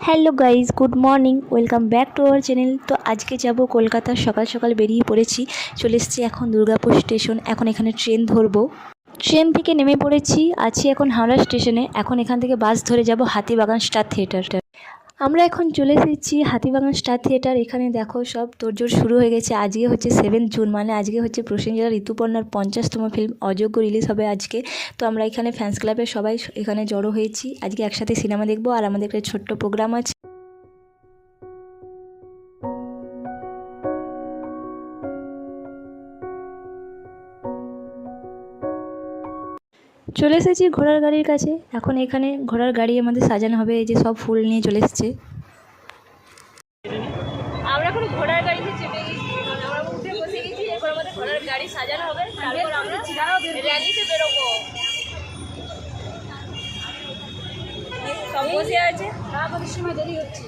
Hello guys, good morning, welcome back to our channel. তো আজকে যাব কলকাতা, সকাল সকাল বেরিয়ে পড়েছি, চলে এসেছি এখন দুর্গাপুর স্টেশন। এখন এখানে ট্রেন ধরবো। ট্রেন থেকে নেমে পড়েছি, আছি এখন হাওড়া স্টেশনে। এখন এখান থেকে বাস ধরে যাব হাতিবাগান স্টার থিয়েটার। আমরা এখন চলে এসেছি হাতিবাগান স্টার থিয়েটার। এখানে দেখো সব তোড়জোড় শুরু হয়ে গেছে। আজকে হচ্ছে 7 জুন, মানে আজকে হচ্ছে প্রসেনজিৎ ঋতুপর্ণার 50তম ফিল্ম অযোগ্য রিলিজ হবে আজকে। তো আমরা এখানে ফ্যান্স ক্লাবের সবাই এখানে জড়ো হয়েছি, আজকে একসাথে সিনেমা দেখবো। আর আমাদের একটা ছোট্ট প্রোগ্রাম আছে। চলে এসেছি ঘোড়ার গাড়ির কাছে। এখন এখানে ঘোড়ার গাড়ি আমাদের সাজানো হবে। এই যে সব ফুল নিয়ে চলে এসেছে। আমরা এখন ঘোড়ার গাড়িতে চেপে গেছি, আমরা উঠে বসে গেছি। এখন আমাদের ঘোড়ার গাড়ি সাজানো হবে, তারপর আমরা র্যালিতে বেরোবো। সব বসে আছে, আমাদের সময় দেরি হচ্ছে।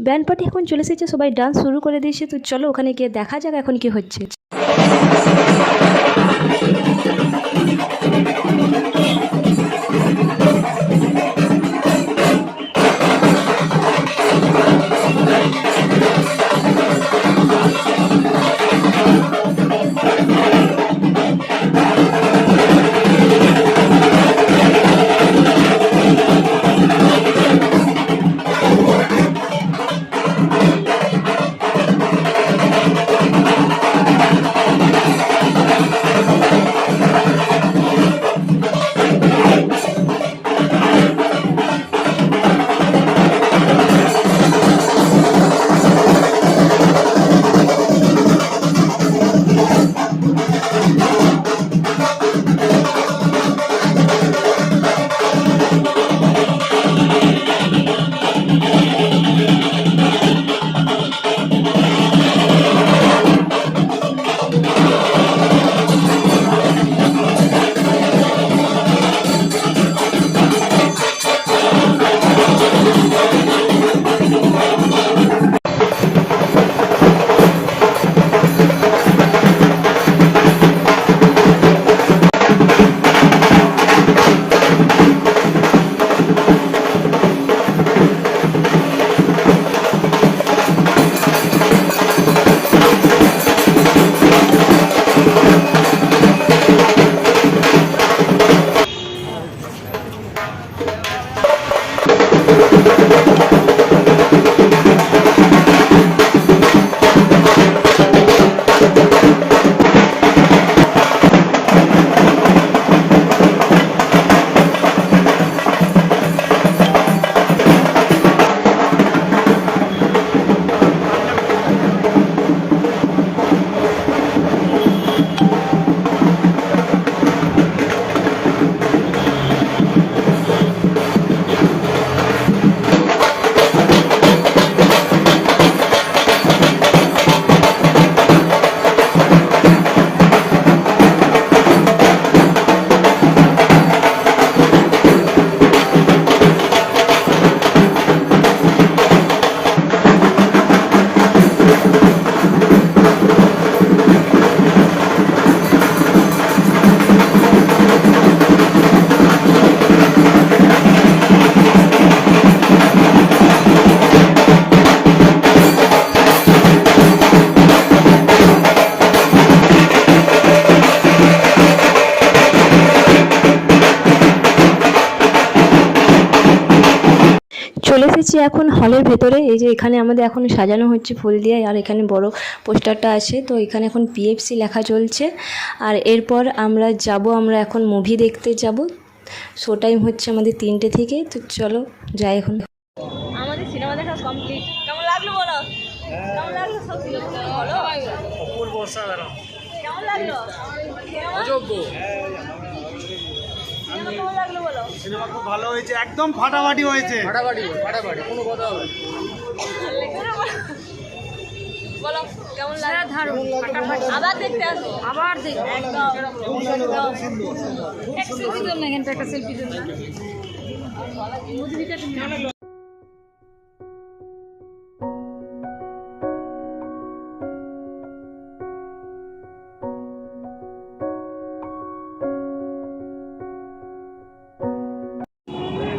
ব্যান্ড পার্টি এখন চলে এসেছে, সবাই ডান্স শুরু করে দিয়েছে। তো চলো ওখানে গিয়ে দেখা যাক এখন কি হচ্ছে। চলে এসেছি এখন হলের ভেতরে। এই যে এখানে আমাদের এখন সাজানো হচ্ছে ফুল দিয়ে, আর এখানে বড় পোস্টারটা আছে। তো এখানে এখন পিএফসি লেখা চলছে। আর এরপর আমরা এখন মুভি দেখতে যাব। শো টাইম হচ্ছে আমাদের 3টে থেকে। তো চলো যাই এখন। আমাদের সিনেমা দেখা কমপ্লিট। কেমন লাগলো বলো? কেমন লাগলো সব সিনেমা বলো? অপূর্ব অসাধারণ। কেমন লাগলো? অযোগ্য। আমি সিনেমা খুব ভালো হয়েছে, একদম ফাটাফাটি হয়েছে। ফাটাফাটি কোনো কথা হবে বলো কেমন লাগে? আবার দেখতে আসবো, আবার দেখবো একদম। এক সেলফি জন্য এখানটা একটা সেলফি জন্য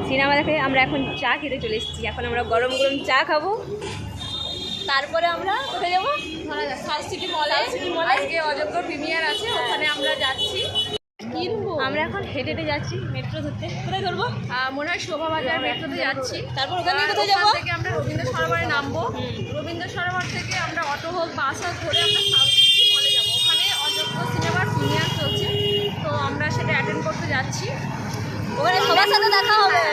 সিনেমা দেখে আমরা এখন চা খেতে চলে এসেছি। এখন আমরা গরম গরম চা খাবো, তারপরে আমরা কোথায় যাবো? সাউথ সিটি মলে। আজকে অযোগ্য প্রিমিয়ার আছে, ওখানে আমরা যাচ্ছি। কিনবো আমরা এখন হেঁটে হেঁটে যাচ্ছি মেট্রো ধরতে। কোথায় ধরবো? মনে হয় শোভাবাজার মেট্রোতে যাচ্ছি। তারপর ওখানে কোথায় যাবো? থেকে আমরা রবীন্দ্র সরোবরে নামবো। রবীন্দ্র সরোবর থেকে আমরা অটো হোক বাস হোক ধরে আমরা সাউথ সিটি মলে যাবো। ওখানে অযোগ্য সিনেমার প্রিমিয়ার চলছে, তো আমরা সেটা অ্যাটেন্ড করতে যাচ্ছি। ওখানে সবার সাথে দেখা হবে,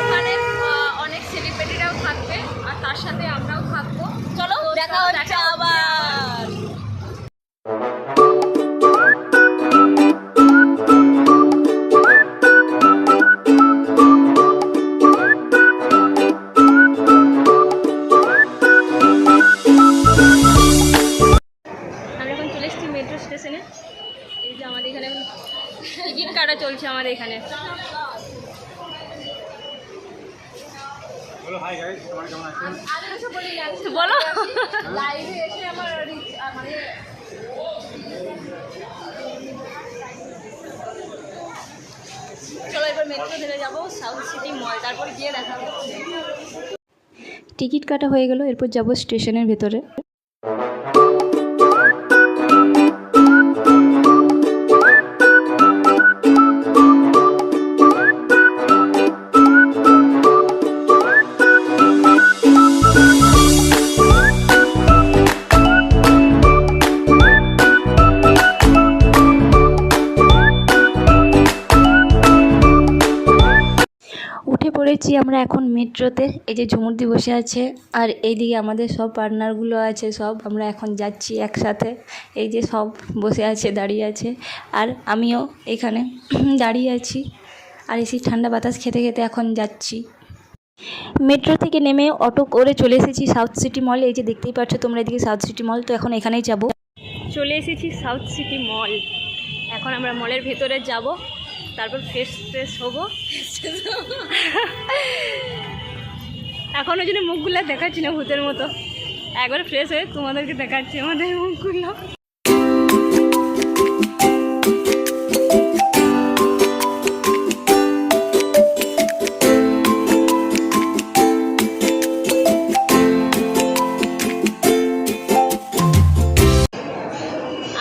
ওখানে অনেক সেলিব্রিটিরাও থাকবে আর তার সাথে আমরাও থাকবো। চলো দেখা হচ্ছে আবার। আমরা এখন চলে এসেছি মেট্রো স্টেশনে। এই যে আমাদের এখানে টিকিট কাটা চলছে আমাদের এখানে। বলো হাই গাইস, তোমার কেমন আছেন? বলো লাইভে এসে আমার মানে চলো এবার মেট্রো ধরে যাবো সাউথ সিটি মল, তারপর গিয়ে দেখা হচ্ছে। টিকিট কাটা হয়ে গেল, এরপর যাব স্টেশনের ভেতরে। উঠে পড়েছি আমরা এখন মেট্রোতে। এই যে ঝুমুরদি বসে আছে আর এইদিকে আমাদের সব পার্টনারগুলো আছে, সব আমরা এখন যাচ্ছি একসাথে। এই যে সব বসে আছে, দাঁড়িয়ে আছে, আর আমিও এখানে দাঁড়িয়ে আছি আর এসি ঠান্ডা বাতাস খেতে খেতে এখন যাচ্ছি। মেট্রো থেকে নেমে অটো করে চলে এসেছি সাউথ সিটি মল। এই যে দেখতেই পাচ্ছ তোমরা এদিকে সাউথ সিটি মল, তো এখন এখানেই যাব। চলে এসেছি সাউথ সিটি মল। এখন আমরা মলের ভেতরে যাব, তারপর ফ্রেশ হবো। এখন ওই জন্য মুখগুলো দেখাচ্ছি না ভূতের মতো, একবার ফ্রেশ হয়ে তোমাদেরকে দেখাচ্ছি আমাদের মুখগুলো।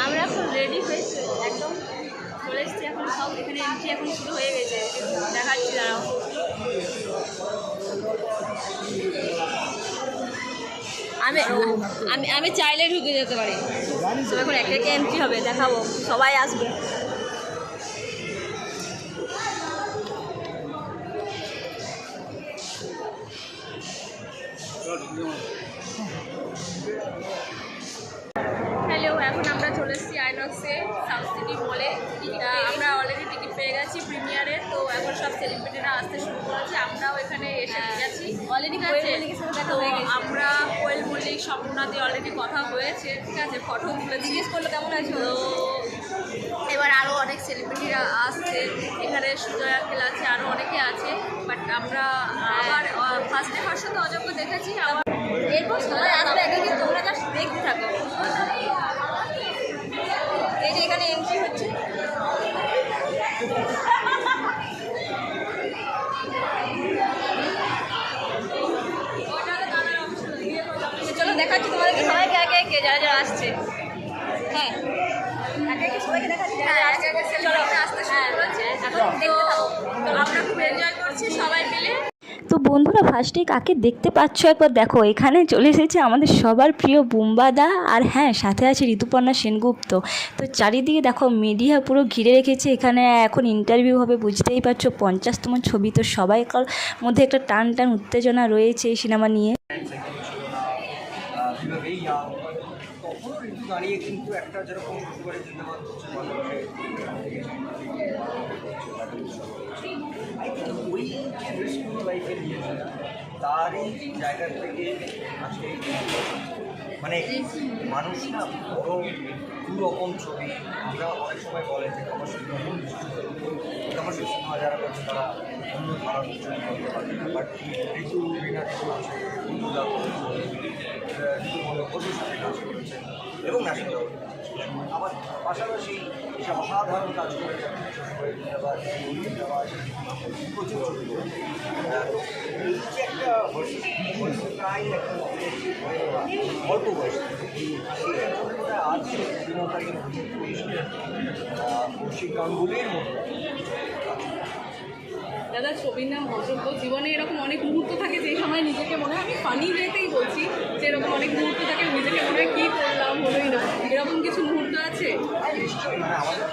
আমরা এখন রেডি হয়েছি, একদম চলে এসেছি। এখন সব এখানে এন্ট্রি এখন শুরু হয়ে গেছে, দেখাচ্ছি দাঁড়াও। আমি আমি আমি চাইলে ঢুকে যেতে পারি। সব এখন একে একে এন্ট্রি হবে, দেখাবো, সবাই আসবে। হ্যালো, এখন আমরা চলে এসেছি আইনক্সে সাউথ সিটি মলে। আমরা অলরেডি টিকিট পেয়ে গেছি প্রিমিয়ারে, তো এখন সব সেলিব্রিটিরা আসতে শুরু করেছে, আমরাও এখানে এসে গেছি অলরেডি। তো আমরা কোয়েল মল্লিক, স্বপ্নাদি অলরেডি কথা হয়েছে, ঠিক আছে, ফটো তুলে জিজ্ঞেস করলো কেমন আছো। তো এবার আরও অনেক সেলিব্রিটিরা আসছে, এখানে সুজয় আঙ্কেল আছে, আরও অনেকে আছে। বাট আমরা আবার ফার্স্টে তো অযোগ্য দেখেছি, আবার এরপর সবাই আসবে, এখানে তোমরা জাস্ট দেখতে থাকো। এই যে এখানে এন্ট্রি হচ্ছে, চলো দেখাচ্ছি তোমাদেরকে সবাইকে একে একে যারা যারা আসছে। হ্যাঁ একে একে সবাইকে দেখাচ্ছি, চলো আসতে শুরু করেছে, এখন দেখতে থাকো। আমরা খুব এনজয় করছি সবাই মিলে। তো বন্ধুরা, ফার্স্টে কাকে দেখতে পাচ্ছ একবার দেখো, এখানে চলে এসেছে আমাদের সবার প্রিয় বুম্বাদা, আর হ্যাঁ সাথে আছে ঋতুপর্ণা সেনগুপ্ত। তো চারিদিকে দেখো মিডিয়া পুরো ঘিরে রেখেছে, এখানে এখন ইন্টারভিউ হবে, বুঝতেই পারছো 50তম ছবি, তো সবাইকার মধ্যে একটা টান টান উত্তেজনা রয়েছে এই সিনেমা নিয়ে। তখনও ঋতু দাঁড়িয়ে কিন্তু একটা যেরকম যেতে পারছে স্কুল লাইফে নিয়েছে তারই জায়গা থেকে আজকে মানে মানুষ না বড় দুরকম ছবি আমরা অনেক সময় বলে যে কমার্শিয়াল সিনেমা যারা করছে তারা অন্য ধারার ছবি করতে পারে বাট ঋতু রিনা আছে ঋতুর সাথে কাজ করেছে এবং ন্যাশনাল আমার পাশাপাশি এসব অসাধারণ কাজ করেছে প্রচুর ছবি করেছে এই যে একটা প্রায় একটা অল্প বয়স আজ অভিনেতাকে কৌশিক গাঙ্গুলির মতো দাদা ছবির নাম অযোগ্য। জীবনে এরকম অনেক মুহূর্ত থাকে যে সময় নিজেকে মনে হয়, আমি ফানি ওয়েতেই বলছি, যে এরকম অনেক মুহূর্ত থাকে নিজেকে মনে হয় কী করলাম হলোই না, এরকম কিছু মুহূর্ত আছে? নিশ্চয়ই মানে আমাদের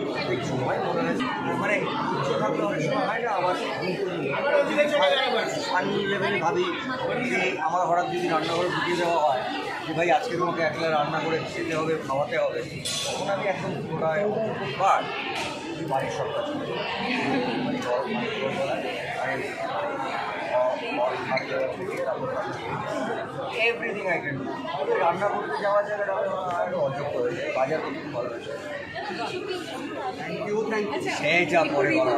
প্রত্যেক সময় মনে হয় মানে উচ্চ থাকলে অনেক সময় হয় না আবার ফানি লেভেলে ভাবি যে আমার হঠাৎ যদি রান্নাঘরে ঢুকিয়ে দেওয়া হয় যে ভাই আজকে তোমাকে একলা রান্না করে খেতে হবে খাওয়াতে হবে, তখন আমি একদম পুরোটাই বাট বাড়ির সব কাজ এভরিথিং আই ক্যান ডু। রান্না করতে যাওয়ার জায়গাটা অযোগ্য হয়েছে, বাজার করতে ভালো হয়েছে। থ্যাংক ইউ সে যা পরে বলা।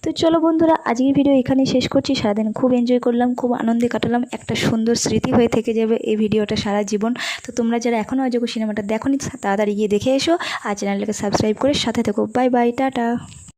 তো চলো বন্ধুরা, আজকের ভিডিও এখানেই শেষ করছি। সারাদিন খুব এনজয় করলাম, খুব আনন্দে কাটালাম, একটা সুন্দর স্মৃতি হয়ে থেকে যাবে এই ভিডিওটা সারা জীবন। তো তোমরা যারা এখনও অযোগ্য সিনেমাটা দেখোনি তাড়াতাড়ি গিয়ে দেখে এসো, আর চ্যানেলটাকে সাবস্ক্রাইব করে সাথে থেকো। Bye bye, tata.